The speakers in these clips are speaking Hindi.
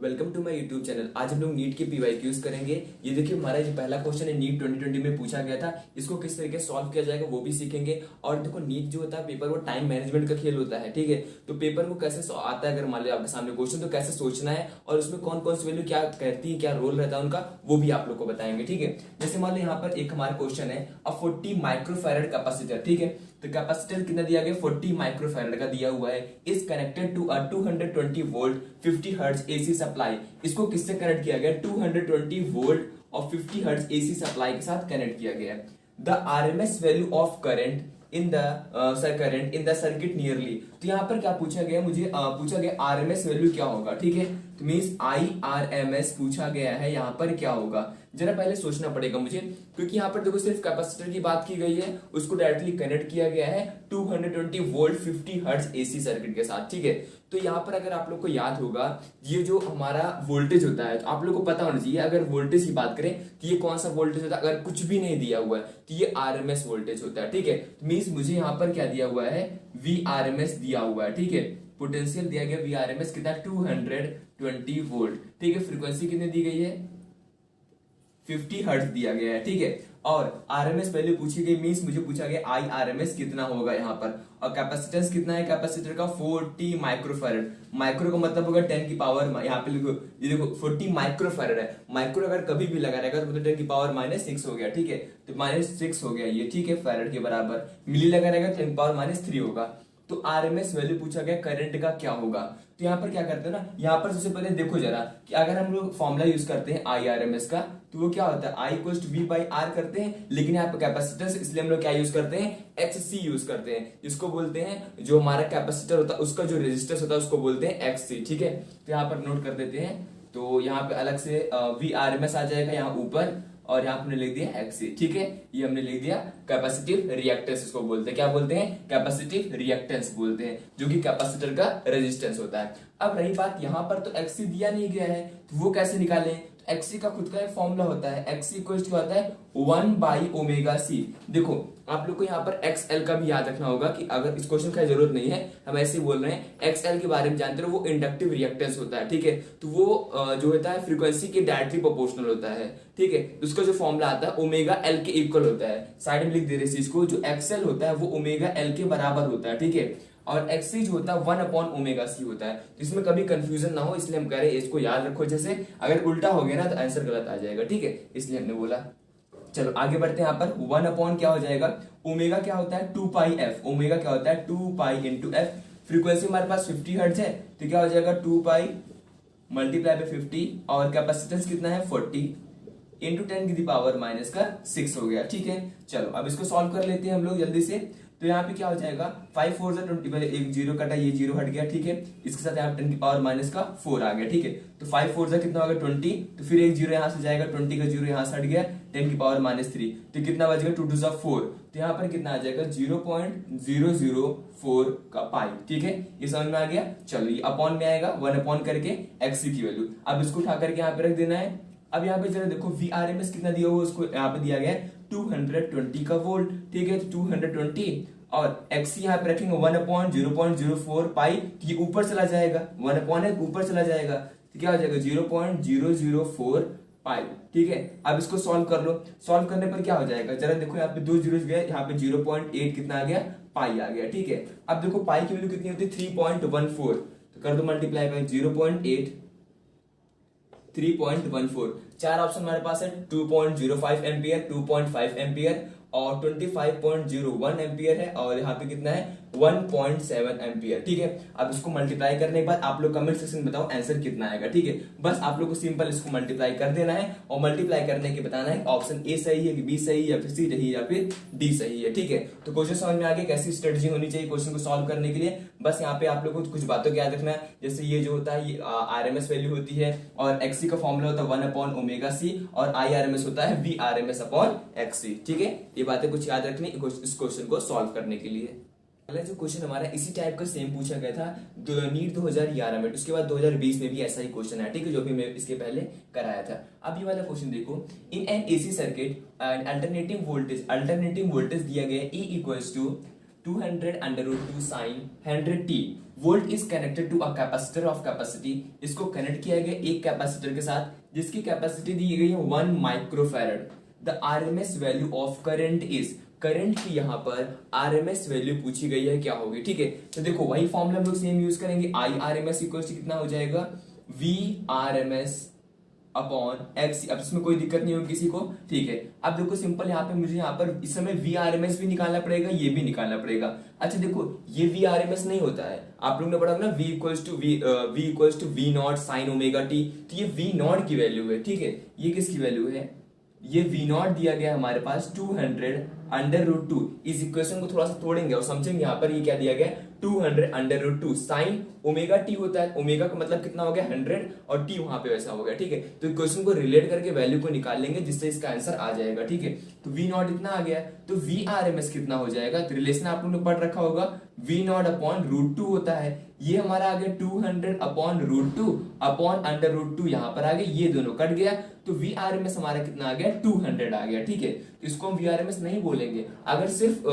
Welcome to my YouTube channel. आज हम लोग नीट के पीवाईक्यूज करेंगे। ये देखिए हमारा जो पहला क्वेश्चन है नीट 2020 में पूछा गया था, इसको किस तरीके से सॉल्व किया जाएगा वो भी सीखेंगे। और देखो नीट जो होता है पेपर वो टाइम मैनेजमेंट का खेल होता है, ठीक है। तो पेपर को कैसे आता है, अगर मान लो आपके सामने क्वेश्चन तो कैसे सोचना है और उसमें कौन कौन सी वैल्यू क्या करती है, क्या रोल रहता है उनका, वो भी आप लोग को बताएंगे, ठीक है। जैसे मान लो यहाँ पर एक हमारा क्वेश्चन है 40 माइक्रोफैरड कैपेसिटर, ठीक है। तो कैपेसिटर कितना दिया गया, 40 माइक्रोफैरड का दिया हुआ है। Is connected to a 220 volt 50 hertz AC supply. इसको किससे कनेक्ट किया गया, 220 वोल्ट और 50 हर्ट्ज एसी सप्लाई के साथ कनेक्ट किया गया है। The RMS value of current in the circuit nearly. तो यहाँ पर क्या पूछा गया, मुझे पूछा गया आरएमएस वैल्यू क्या होगा, ठीक है। तो मींस IRMS पूछा गया है, यहाँ पर क्या होगा जरा पहले सोचना पड़ेगा मुझे, क्योंकि यहाँ पर देखो सिर्फ कैपेसिटर की बात की गई है, उसको डायरेक्टली कनेक्ट किया गया है 220 वोल्ट 50 हर्ट्ज एसी सर्किट के साथ, ठीक है। तो यहाँ पर अगर आप लोग को याद होगा ये जो हमारा वोल्टेज होता है, तो आप लोग को पता होना चाहिए अगर वोल्टेज की बात करें तो ये कौन सा वोल्टेज होता है। अगर कुछ भी नहीं दिया हुआ है तो ये आरएमएस वोल्टेज होता है, ठीक है। मींस मुझे यहाँ पर क्या दिया हुआ है, VRMS दिया हुआ है, ठीक है। पोटेंशियल दिया गया VRMS कितना, 220 वोल्ट, ठीक है। फ्रीक्वेंसी कितनी दी गई है, 50 हर्ट्ज दिया गया है, ठीक है। और आरएमएस वैल्यू पूछी गई, मींस मुझे पूछा गया IRMS कितना होगा यहाँ पर। और कैपेसिटेंस कितना है कैपेसिटर का, 40 माइक्रोफैरड। माइक्रो का मतलब होगा 10 की पावर, यहाँ पे लिखो, ये देखो 40 माइक्रोफैरड है। माइक्रो अगर कभी भी लगा रहेगा तो मतलब 10 की पावर -6 हो गया, ठीक है। तो -6 हो गया ये, ठीक है, फैरड के बराबर। मिली लगा रहेगा 10 की पावर -3 होगा। तो आरएमएस वैल्यू पूछा गया करंट का क्या होगा। तो यहाँ पर क्या करते हैं ना, यहाँ पर सबसे पहले देखो जरा कि अगर हम लोग फॉर्मूला यूज करते हैं IRMS का, तो वो क्या होता है, I=V/R करते हैं। लेकिन यहाँ पर कैपेसिटेंस, इसलिए हम लोग क्या यूज करते हैं, XC यूज करते हैं। इसको बोलते हैं जो हमारा कैपेसिटर होता है उसका जो रेजिस्टेंस होता है उसको बोलते हैं XC, ठीक है। तो यहाँ पर नोट कर देते हैं। तो यहाँ पे अलग से VRMS आ जाएगा यहाँ ऊपर, और यहाँ हमने लिख दिया XC, ठीक है। ये हमने लिख दिया कैपेसिटिव रिएक्टेंस, इसको बोलते हैं, क्या बोलते हैं, कैपेसिटिव रिएक्टेंस बोलते हैं, जो कि कैपेसिटर का रेजिस्टेंस होता है। अब रही बात यहाँ पर तो XC दिया नहीं गया है, तो वो कैसे निकालें। तो XC का खुद का एक फॉर्मूला होता है, XC इक्वल टू होता है 1/ωc। देखो आप लोग को यहाँ पर XL का भी याद रखना होगा कि अगर इस क्वेश्चन का जरूरत नहीं है, हम ऐसे ही बोल रहे हैं। XL के बारे में जानते हो, वो इंडक्टिव रिएक्टेंस होता है, ठीक है। तो वो जो होता है फ्रीक्वेंसी के डायरेक्टली प्रोपोर्शनल होता है, ठीक है। उसका जो फॉर्मूला आता है ω/L के इक्वल होता है। साइड में लिख दे रहे चीज को, जो XL होता है वो ω/L के बराबर होता है, ठीक है। और XC जो होता है 1/ωc होता है। तो इसमें कभी कंफ्यूजन ना हो, इसलिए हम कह रहे हैं इसको याद रखो। जैसे अगर उल्टा हो गया ना तो आंसर गलत आ जाएगा, ठीक है, इसलिए हमने बोला। चलो आगे बढ़ते हैं। यहाँ पर 1/ क्या हो जाएगा, ओमेगा क्या होता है 2πf, ओमेगा क्या होता है 2π × f। फ्रीक्वेंसी हमारे पास 50 हर्ट्ज है, तो क्या हो जाएगा 2π × 50, और कैपेसिटेंस कितना है 40 × 10⁻⁻6 हो गया, ठीक है। चलो अब इसको सॉल्व कर लेते हैं हम लोग जल्दी से। तो यहाँ पे क्या हो जाएगा 5 4 20, पहले एक जीरो कटा, ये जीरो हट गया, ठीक है। इसके साथ यहाँ 10⁻⁻4 आ गया, ठीक है। तो 5 4 कितना होगा 20, तो फिर एक जीरो यहाँ से जाएगा, 20 का जीरो यहाँ से हट गया, 10⁻3, तो कितना बचेगा 2 2 4। तो यहाँ पर कितना आ जाएगा 0.004 का पाई, ठीक है। ये समझ में आ गया। चलो ये अपॉन में आएगा 1/ करके XC की वैल्यू, अब इसको उठा करके यहाँ पे रख देना है। अब यहाँ पे जरा देखो VRMS कितना दिया हुआ, उसको यहाँ पे दिया गया है 220 का वोल्ट, ठीक है। 220 और XC यहाँ पे रखेंगे 1/0.04 पाई, ये ऊपर चला जाएगा, 1/ है ऊपर चला जाएगा, तो क्या हो जाएगा 0.004 पाई, ठीक है। अब इसको सॉल्व कर लो। सॉल्व करने पर क्या हो जाएगा, जरा देखो यहाँ पे 2 जीरो गए, यहाँ पे 0.8 कितना आ गया, पाई आ गया, ठीक है। अब देखो पाई की वैल्यू कितनी होती है 3.14, तो कर दो मल्टीप्लाई बाय 0.8 3.14। चार ऑप्शन हमारे पास है, 2.05 एम्पियर, 2.5 एम्पियर और 25.01 एम्पियर है, और यहाँ पे कितना है 1.7 एम्पियर, ठीक है। अब इसको मल्टीप्लाई करने के बाद आप लोग कमेंट सेक्शन में बताओ आंसर कितना आएगा, ठीक है। बस आप लोग को सिंपल इसको मल्टीप्लाई कर देना है, और मल्टीप्लाई करने के बताना है ऑप्शन ए सही है कि बी सही है या फिर सी सही है या फिर डी सही है, ठीक है। तो क्वेश्चन समझ में आ गया कैसी स्ट्रेटजी होनी चाहिए क्वेश्चन को सॉल्व करने के लिए। बस यहाँ पे आप लोग को कुछ बातों को याद रखना है, जैसे ये जो होता है ये RMS वैल्यू होती है, और XC का फॉर्मूला होता है 1/ωc, और IRMS होता है VRMS/XC, ठीक है। ये बातें कुछ याद रखनी इस क्वेश्चन को सॉल्व करने के लिए। अगला जो क्वेश्चन हमारा इसी टाइप का सेम पूछा गया था नीट 2011 में, उसके बाद 2020 में भी ऐसा ही क्वेश्चन है, ठीक है, जो भी मैं इसके पहले कराया था। अब ये वाला क्वेश्चन देखो, in an AC circuit alternating voltage दिया गया E = 200 under root 2 sine 100t volt is connected to a capacitor of capacity. इसको कनेक्ट किया गया एक कैपेसिटर के साथ जिसकी कैपेसिटी दी गई है 1 microfarad. The RMS value of current is, current की यहाँ पर आरएमएस वैल्यू पूछी गई है क्या होगी, ठीक है। तो देखो वही फॉर्मूला हम लोग सेम यूज करेंगे, I R M S equal कितना हो जाएगा, V R M S upon X. अब इसमें कोई दिक्कत नहीं होगी किसी को, ठीक है। अब देखो सिंपल यहाँ पे मुझे यहाँ पर इस समय वी आर एम एस भी निकालना पड़ेगा, ये भी निकालना पड़ेगा। अच्छा देखो ये वी आर एम एस नहीं होता है, आप लोग ने पढ़ा ना, V equals to V naught sine omega T. तो ये वी नॉट की वैल्यू है, ठीक है। ये किसकी वैल्यू है, ये वी नॉट दिया गया है हमारे पास 200 अंडर रूट 2। इस इक्वेशन को थोड़ा सा तोड़ेंगे और समझेंगे यहाँ पर ये क्या दिया गया, 200 under root 2 sine omega T होता है, ओमेगा का मतलब कितना हो गया 100 और टी वहां पे वैसा हो गया, ठीक है। तो इक्वेशन को रिलेट करके वैल्यू को निकाल लेंगे जिससे इसका आंसर आ जाएगा, ठीक है। तो वी नॉट इतना आ गया, तो वी आर एम एस कितना हो जाएगा, तो रिलेशन आप लोगों ने पढ़ रखा होगा, वी नॉट अपॉन रूट 2 होता है। ये हमारा आ गया 200 upon root 2 upon under root 2, यहां पर आ गया, ये दोनों कट गया, तो वी आर एम एस हमारा कितना आ गया 200 आ गया, ठीक है। इसको हम वी आर एम एस नहीं बोलेंगे, अगर सिर्फ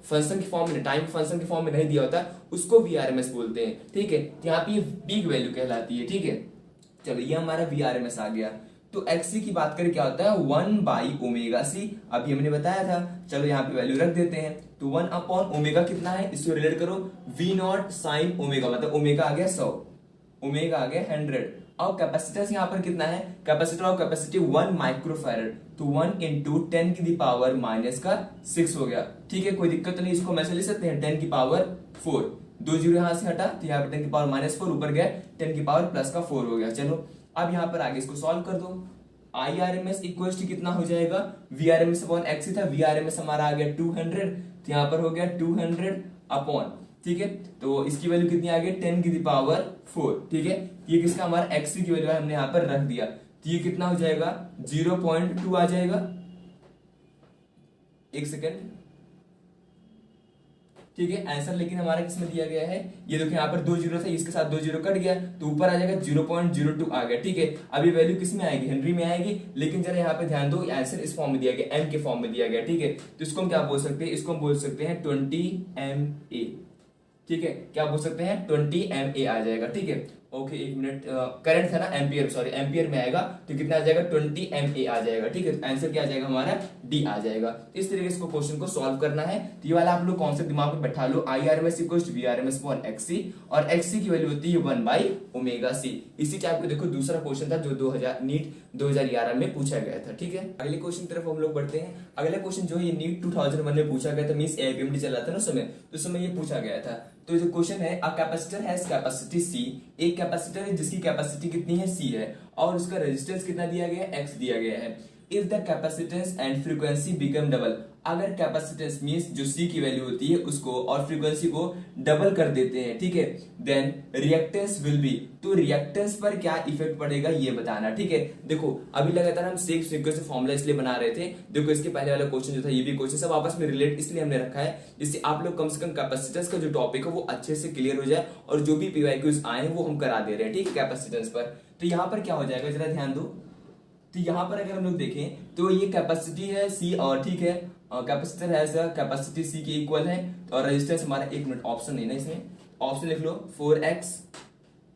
फंक्शन की फॉर्म में, टाइम फंक्शन की फॉर्म में नहीं दिया होता उसको वी आर एम एस बोलते हैं, ठीक है। तो यहाँ पे ये पीक वैल्यू कहलाती है, ठीक है। चलो ये हमारा वी आर एम एस आ गया। तो एक्सी की बात करें क्या होता है 1 बाई ओमेगा सी, अभी हमने बताया था। चलो यहाँ पे वैल्यू रख देते हैं, तो 1 अपॉन ओमेगा कितना है, इसको रिलेट करो, वी नॉट साइन ओमेगा, मतलब ओमेगा आ गया 100, ओमेगा आ गया 100। और कैपेसिटेंस यहाँ पर कितना है, कैपेसिटर ऑफ कैपेसिटी 1 माइक्रोफैरड, तो 1 इंटू 10 की दी पावर माइनस का 6 हो गया, ठीक है। कोई दिक्कत नहीं, इसको मैसे ले सकते हैं 10 की पावर 4, 2 जीरो यहां से हटा, तो यहाँ पर 10 की पावर माइनस 4 ऊपर गया, 10 की पावर प्लस का 4 हो गया। चलो अब यहाँ पर आगे इसको सॉल्व कर दो। I R M S equal to कितना हो जाएगा, V R M S upon X था, वी आर एम एस हमारा आ गया 200, तो यहाँ पर हो गया 200 अपॉन, ठीक है। तो इसकी वैल्यू कितनी आ गई 10 की पावर 4, ठीक है। ये किसका हमारा एक्स की वैल्यू हमने यहाँ पर रख दिया, तो ये कितना हो जाएगा 0.2 आ जाएगा, एक सेकेंड, ठीक है। आंसर लेकिन हमारा किसमें दिया गया है, ये देखो यहाँ पर 2 जीरो था, इसके साथ 2 जीरो कट गया, तो ऊपर आ जाएगा 0.02 आ गया, ठीक है। अभी वैल्यू किस में आएगी, हेनरी में आएगी, लेकिन जरा यहाँ पे ध्यान दो आंसर इस फॉर्म में दिया गया, एम के फॉर्म में दिया गया, ठीक है। तो इसको हम क्या बोल सकते हैं, इसको हम बोल सकते हैं 20 MA, ठीक है। क्या बोल सकते हैं 20 MA आ जाएगा, ठीक है। ओके एक मिनट, करंट था ना एम्पियर, सॉरी एम्पियर में आएगा, तो कितना आ जाएगा 20 MA आ जाएगा, ठीक है। आंसर क्या आ जाएगा हमारा डी आ जाएगा। इस तरीके से क्वेश्चन को सॉल्व करना है। तो ये वाला आप लोग कॉन्सेप्ट दिमाग में बैठा लो, I R M S equal to V R M S upon X C, और एक्सी की वैल्यू होती है 1 बाई ओमेगा सी। इसी टाइप को देखो दूसरा क्वेश्चन था जो 2000 नीट 2011 में पूछा गया था, ठीक है। अगले क्वेश्चन की तरफ हम लोग बढ़ते हैं। अगला क्वेश्चन जो है ये नीट 2001 में पूछा गया था, मींस एपीएमडी चला था ना उस समय, तो उस समय ये पूछा गया था। तो जो क्वेश्चन है, a capacitor has capacity C, एक कैपेसिटर है जिसकी कैपेसिटी कितनी है सी है, और उसका रेजिस्टेंस कितना दिया गया है एक्स दिया गया है। If the capacitance and frequency become double, अगर कैपेसिटेंस मींस जो सी की वैल्यू होती है उसको और फ्रीक्वेंसी को डबल कर देते हैं, ठीक है, देन रिएक्टेंस विल बी, तो रिएक्टेंस पर क्या इफेक्ट पड़ेगा ये बताना, ठीक है। देखो अभी लगातार हम सेक फ्रीक्वेंसी फॉर्मूला इसलिए बना रहे थे, देखो इसके पहले वाला क्वेश्चन जो था ये भी क्वेश्चन सब आपस में रिलेट इसलिए हमने रखा है जिससे आप लोग कम से कम कैपेसिटेंस का जो टॉपिक है वो अच्छे से क्लियर हो जाए, और जो भी पीवाईक्यूज आए वो हम करा दे रहे हैं, ठीक है, कैपेसिटेंस पर। तो यहाँ पर क्या हो जाएगा जरा ध्यान दो, तो यहाँ पर अगर हम लोग देखें तो ये कैपेसिटी है सी, और ठीक है कैपेसिटर है कैपेसिटी सी की इक्वल है, और रेजिस्टेंस हमारा, एक मिनट ऑप्शन नहीं ना इसमें, ऑप्शन लिख लो 4x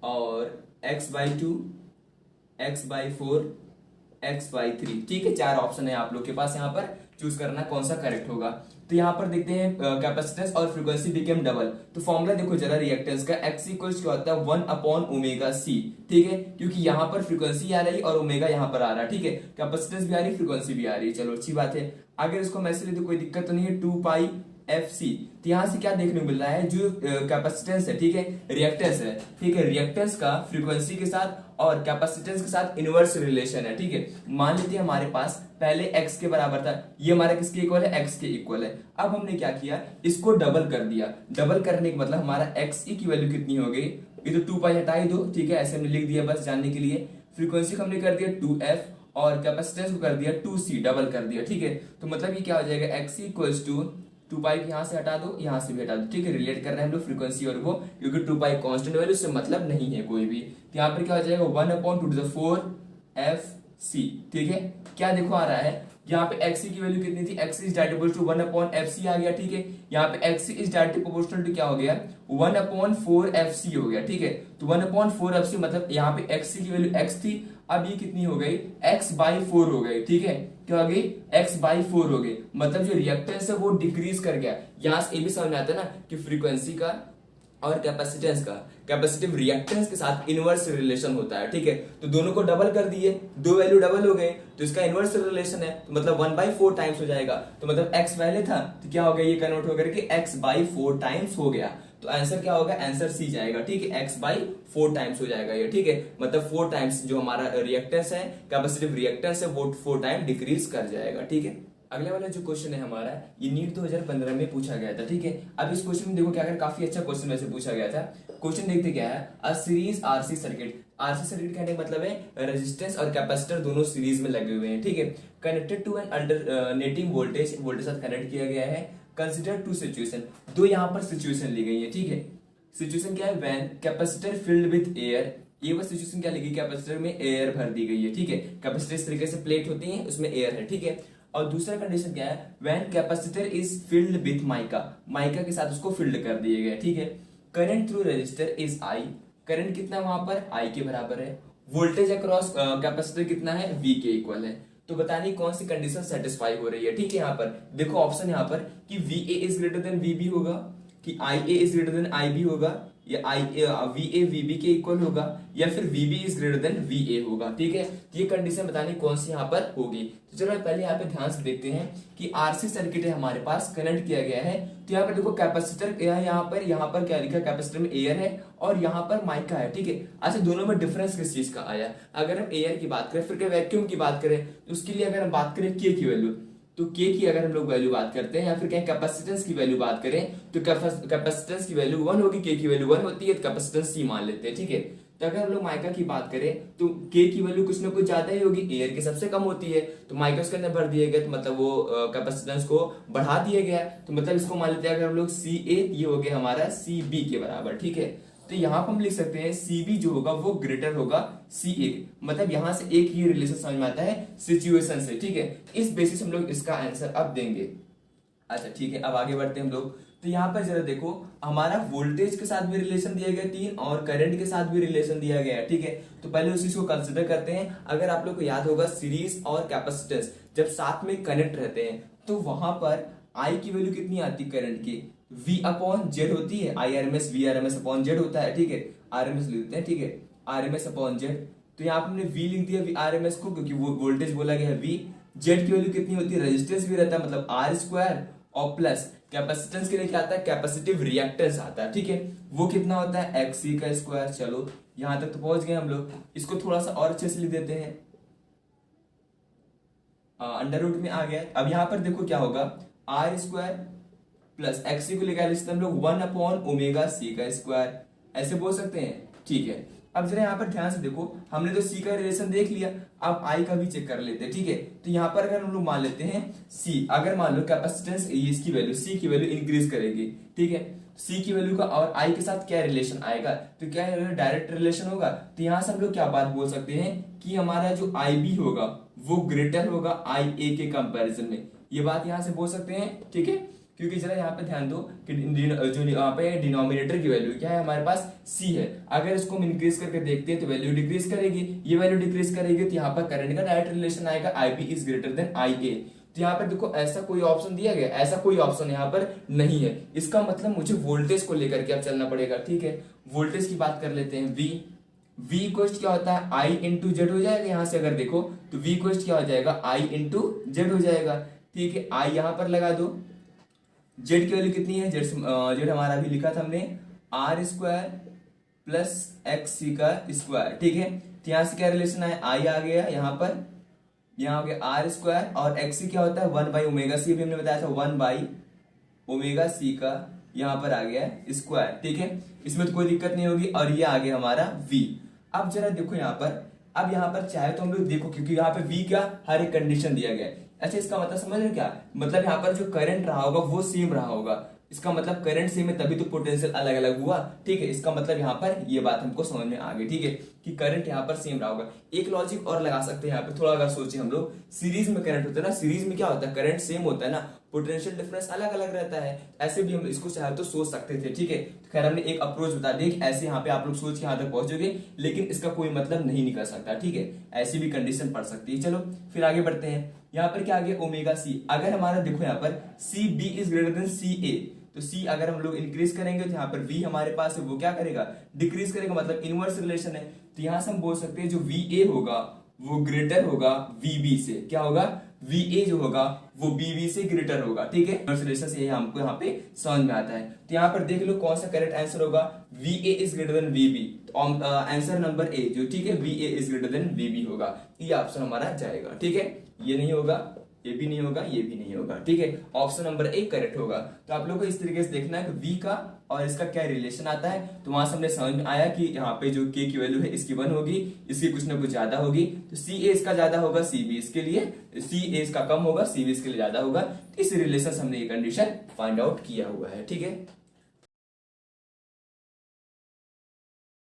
और x/2, x/4, x/3, ठीक है। 4 ऑप्शन है आप लोग के पास, यहाँ पर चूज करना कौन सा करेक्ट होगा। तो यहाँ पर देखते हैं कैपेसिटेंस और फ्रीक्वेंसी बिकेम डबल, तो फॉर्मूला देखो जरा रिएक्टेंस का, x इक्वल्स क्या होता है 1 अपॉन ओमेगा सी, ठीक है, क्योंकि यहाँ पर फ्रीक्वेंसी आ रही और ओमेगा यहाँ पर आ रहा है, ठीक है। कैपेसिटेंस भी आ रही, फ्रीक्वेंसी भी आ रही है, चलो अच्छी बात है। अगर इसको मैसेज ले तो कोई दिक्कत तो नहीं है, 2 पाई FC। तो यहां से क्या देखने को मिल रहा है, जो कैपेसिटेंस है, ठीक है, रिएक्टेंस है, ठीक है, रिएक्टेंस का फ्रीक्वेंसी के साथ और कैपेसिटेंस के साथ इनवर्स रिलेशन है, ठीक है। मान लेते हैं हमारे पास पहले x के बराबर था, ये हमारा किसके इक्वल है, x के इक्वल है। अब हमने क्या किया, इसको डबल कर दिया, डबल करने का मतलब हमारा xe की वैल्यू कितनी हो गई, ये तो 2 पाई हटा ही दो, ठीक है, ऐसे हमने लिख दिया बस जानने के लिए। फ्रीक्वेंसी को हमने कर दिया 2f और कैपेसिटेंस को कर दिया 2c, डबल कर दिया, ठीक है। तो मतलब ये क्या हो जाएगा, x इक्वल्स टू 2 पाई यहाँ से हटा दो, यहाँ से भी हटा दो, ठीक है, रिलेट कर रहे हैं हम लोग फ्रीक्वेंसी और वो, क्योंकि 2 पाई कांस्टेंट वैल्यू से मतलब नहीं है कोई भी। तो यहाँ पर क्या हो जाएगा 1/2 4 FC, ठीक है। क्या देखो आ रहा है, यहाँ पे एक्सी की वैल्यू कितनी थी, X C is directly proportional to 1 upon F C आ गया, ठीक है। यहाँ पे X C is directly proportional to क्या हो गया, 1 अपॉन 4 एफ सी हो गया, ठीक है। तो 1 अपॉन 4 एफ सी मतलब यहाँ पे एक्सी की वैल्यू एक्स थी, अब ये कितनी हो गई, एक्स बाई 4 हो गई, ठीक है। क्या हो गई, एक्स बाई 4 हो गई, मतलब जो रिएक्टेंस है वो डिक्रीज कर गया। यहां से ये भी समझ में आता है ना कि फ्रीक्वेंसी का और कैपेसिटेंस का, कैपेसिटिव रिएक्टेंस के साथ इनवर्स रिलेशन होता है, ठीक है। तो दोनों को डबल कर दिए, दो वैल्यू डबल हो गए, तो इसका इनवर्स रिलेशन है, तो मतलब 1/4 टाइम्स हो जाएगा। तो मतलब x पहले था तो क्या हो गया, ये कन्वर्ट होकर के x/4 टाइम्स हो गया। तो आंसर क्या होगा, आंसर सी जाएगा, ठीक है। x/4 टाइम्स हो जाएगा ये, ठीक है। मतलब 4 टाइम्स जो हमारा रिएक्टेंस है, कैपेसिटिव रिएक्टेंस है, वो 4 टाइम डिक्रीज कर जाएगा, ठीक है। अगले वाला जो क्वेश्चन है हमारा, ये नीट 2015 में पूछा गया था, ठीक है। अब इस क्वेश्चन में देखो क्या, अगर काफी अच्छा क्वेश्चन वैसे पूछा गया था। क्वेश्चन देखते क्या है, a series RC circuit. RC circuit कहने का मतलब है रेजिस्टेंस और कैपेसिटर दोनों सीरीज में लगे हुए हैं, ठीक है। Connected to an alternating voltage साथ कनेक्ट किया गया है। कंसिडर टू सिचुएशन, दो यहाँ पर सिचुएशन ली गई है, ठीक है। सिचुएशन क्या है, when capacitor filled with air. ये वो सिचुएशन क्या लिखी, कैपेसिटर में एयर भर दी गई है, ठीक है। कैपेसिटर इस तरीके से प्लेट होती है, उसमें एयर है, ठीक है। और दूसरा कंडीशन क्या है, when capacitor is filled with mica, mica के साथ उसको फिल्ड कर दिए गए, ठीक है। Current through resistor is I, current कितना वहां पर, आई के बराबर है। वोल्टेज अक्रॉस कैपेसिटर कितना है, वी के इक्वल है। तो बतानी कौन सी कंडीशन सेटिस्फाई हो रही है, ठीक है। यहाँ पर देखो ऑप्शन यहाँ पर कि V A is greater than V B होगा, कि I A is greater than I B होगा, या वी ए वी बी के इक्वल होगा, या फिर V B is greater than V A होगा, ठीक है। ये कंडीशन बतानी कौन सी यहाँ पर होगी। तो चलो पहले यहाँ पे ध्यान से देखते हैं कि आरसी सर्किट है हमारे पास, कनेक्ट किया गया है। तो यहाँ पर देखो कैपेसिटर यहाँ पर क्या लिखा है, कैपेसिटर में एयर है और यहाँ पर माइका है, ठीक है। अच्छा, दोनों में डिफरेंस किस चीज का आया, अगर हम एयर की बात करें, फिर वैक्यूम की बात करें, तो उसके लिए अगर हम बात करें के की वैल्यू, तो के की अगर हम लोग वैल्यू बात करते हैं, या फिर कहीं कैपेसिटेंस की वैल्यू बात करें, तो कैपेसिटेंस की वैल्यू 1 होगी, के की वैल्यू 1 होती है, तो कैपेसिटेंस सी मान लेते हैं, ठीक है। तो अगर हम लोग माइका की बात करें तो के की वैल्यू कुछ ना कुछ ज्यादा ही होगी, एयर की सबसे कम होती है, तो माइका उसके अंदर भर दिए गए, तो मतलब वो कैपेसिटेंस को बढ़ा दिया गया। तो मतलब इसको मान लेते हैं अगर हम लोग सी ए, ये हो गया हमारा सी बी के बराबर, ठीक है। तो यहां पर हम लिख सकते हैं सी बी जो होगा वो ग्रेटर होगा सी ए, मतलब यहां से एक ही रिलेशन समझ में आता है सिचुएशन से, ठीक है। इस बेसिस हम लोग इसका आंसर अब देंगे। अच्छा ठीक है, अब आगे बढ़ते हैं हम लोग। तो यहाँ पर जरा देखो, हमारा वोल्टेज के साथ भी रिलेशन दिया गया 3 और करंट के साथ भी रिलेशन दिया गया है, ठीक है। तो पहले उस चीज को कंसिडर करते हैं। अगर आप लोग को याद होगा, सीरीज और कैपेसिटेंस जब साथ में कनेक्ट रहते हैं तो वहां पर आई की वैल्यू कितनी आती है करंट की, V अपॉन जेड होती है। I R M S, V R M S upon Z होता है, ठीक है। आर एम एस लिखते हैं, ठीक है, R M S upon Z. तो यहाँ पर हमने V लिख दिया वी आर एम एस को, क्योंकि वो वोल्टेज बोला गया है V। जेड की वैल्यू कितनी होती है, रेजिस्टेंस भी रहता है, मतलब आर स्क्वायर, और प्लस कैपेसिटेंस के लिए क्या आता है, कैपेसिटिव रिएक्टेंस आता है, ठीक है। वो कितना होता है, एक्सी का स्क्वायर। चलो यहां तक तो पहुंच गए हम लोग, इसको थोड़ा सा और अच्छे से लिख देते हैं। अंडर रूट में आ गया। अब यहां पर देखो क्या होगा, आर स्क्वायर प्लस एक्सी को लेकर लिखते हम लोग 1 अपॉन ओमेगा सी का स्क्वायर, ऐसे बोल सकते हैं, ठीक है। अब जरा यहाँ पर ध्यान से देखो, हमने तो सी का रिलेशन देख लिया, अब आई का भी चेक कर लेते हैं, ठीक है। तो यहाँ पर अगर हम लोग मान लेते हैं सी, अगर मान लो कैपेसिटेंस इसकी वैल्यू, सी की वैल्यू इंक्रीज करेगी, ठीक है। सी की वैल्यू का और आई के साथ क्या रिलेशन आएगा, तो क्या डायरेक्ट रिलेशन होगा। तो यहाँ से हम लोग क्या बात बोल सकते हैं कि हमारा जो आई बी होगा वो ग्रेटर होगा आई ए के कंपेरिजन में, ये बात यहाँ से बोल सकते हैं, ठीक है। क्योंकि जरा यहाँ पे ध्यान दो कि जो यहाँ पे डिनोमिनेटर की वैल्यू क्या है हमारे पास, सी है। अगर इसको हम इंक्रीज करके देखते हैं तो वैल्यू डिक्रीज करेगी, ये वैल्यू डिक्रीज करेगी, तो यहाँ पर करंट का डायरेक्ट रिलेशन आएगा, I B is greater than I A. तो यहाँ पर देखो ऐसा कोई ऑप्शन दिया गया, ऐसा कोई ऑप्शन यहाँ पर नहीं है। इसका मतलब मुझे वोल्टेज को लेकर के अब चलना पड़ेगा, ठीक है। वोल्टेज की बात कर लेते हैं, वी V इक्वल्स क्या होता है, I इंटू जेड हो जाएगा। यहाँ से अगर देखो तो V इक्वल्स क्या हो जाएगा, I इंटू जेड हो जाएगा, ठीक है। I यहाँ पर लगा दो, जेड की वैल्यू कितनी है, जेड हमारा भी लिखा था हमने, आर स्क्वायर प्लस एक्स सी का स्क्वायर, ठीक है। तो यहाँ से क्या रिलेशन है, आई आ गया यहाँ पर, यहाँ हो गया आर स्क्वायर, और एक्स सी क्या होता है 1 बाई ओमेगा सी, भी हमने बताया था 1 बाई ओमेगा सी का यहाँ पर आ गया स्क्वायर, ठीक है। इसमें तो कोई दिक्कत नहीं होगी, और ये आ गया हमारा V। अब जरा देखो यहाँ पर, अब यहाँ पर चाहे तो हम लोग देखो, क्योंकि यहाँ पे V क्या हर एक कंडीशन दिया गया है। अच्छा, इसका मतलब समझ रहे क्या, मतलब यहाँ पर जो करंट रहा होगा वो सेम रहा होगा, इसका मतलब करंट सेम है तभी तो पोटेंशियल अलग अलग हुआ। ठीक है, इसका मतलब यहाँ पर ये बात हमको समझ में आ गई। ठीक है, कि करंट यहाँ पर सेम रहा होगा। एक लॉजिक और लगा सकते हैं यहाँ पे, थोड़ा अगर सोचे हम लोग, सीरीज में करंट होता है ना, सीरीज में क्या होता है, करंट सेम होता है ना, पोटेंशियल डिफरेंस अलग अलग रहता है। ऐसे भी हम इसको चाहे तो सोच सकते थे। ठीक है, तो खैर हमने एक अप्रोच बता दी कि ऐसे यहाँ पे आप लोग सोच के यहाँ तक पहुंचोगे, लेकिन इसका कोई मतलब नहीं निकल सकता। ठीक है, ऐसी भी कंडीशन पड़ सकती है। चलो फिर आगे बढ़ते हैं। यहाँ पर क्या आ गया, ओमेगा सी। अगर हमारा देखो यहाँ पर C B is greater than C A, तो सी अगर हम लोग इंक्रीज करेंगे तो यहाँ पर वी हमारे पास है वो क्या करेगा, डिक्रीज करेगा, मतलब इनवर्स रिलेशन है। तो यहां से हम बोल सकते हैं जो वी ए होगा वो ग्रेटर होगा वीबी से। क्या होगा, वी ए जो होगा वो बीबी से ग्रेटर होगा। ठीक है, इनवर्स रिलेशन से हमको यहाँ पे समझ में आता है। तो यहाँ पर देख लो कौन सा करेक्ट आंसर होगा, V A is greater than V B. तो आंसर नंबर ए जो, ठीक है, V A is greater than V B होगा, ये ऑप्शन हमारा जाएगा। ठीक है, ये नहीं होगा, ये भी नहीं होगा, ये भी नहीं होगा। ठीक है, ऑप्शन नंबर ए करेक्ट होगा। तो आप लोगों को इस तरीके से देखना है कि वी का और इसका क्या रिलेशन आता है। तो वहां से हमने समझ में आया कि यहाँ पे जो के की वैल्यू है इसकी 1 होगी, इसकी कुछ ना कुछ ज्यादा होगी। तो सी ए इसका ज्यादा होगा, सी बी इसके लिए, सी ए इसका कम होगा, सी बी इसके लिए ज्यादा होगा। इस रिलेशन से हमने ये कंडीशन फाइंड आउट किया हुआ है। ठीक है।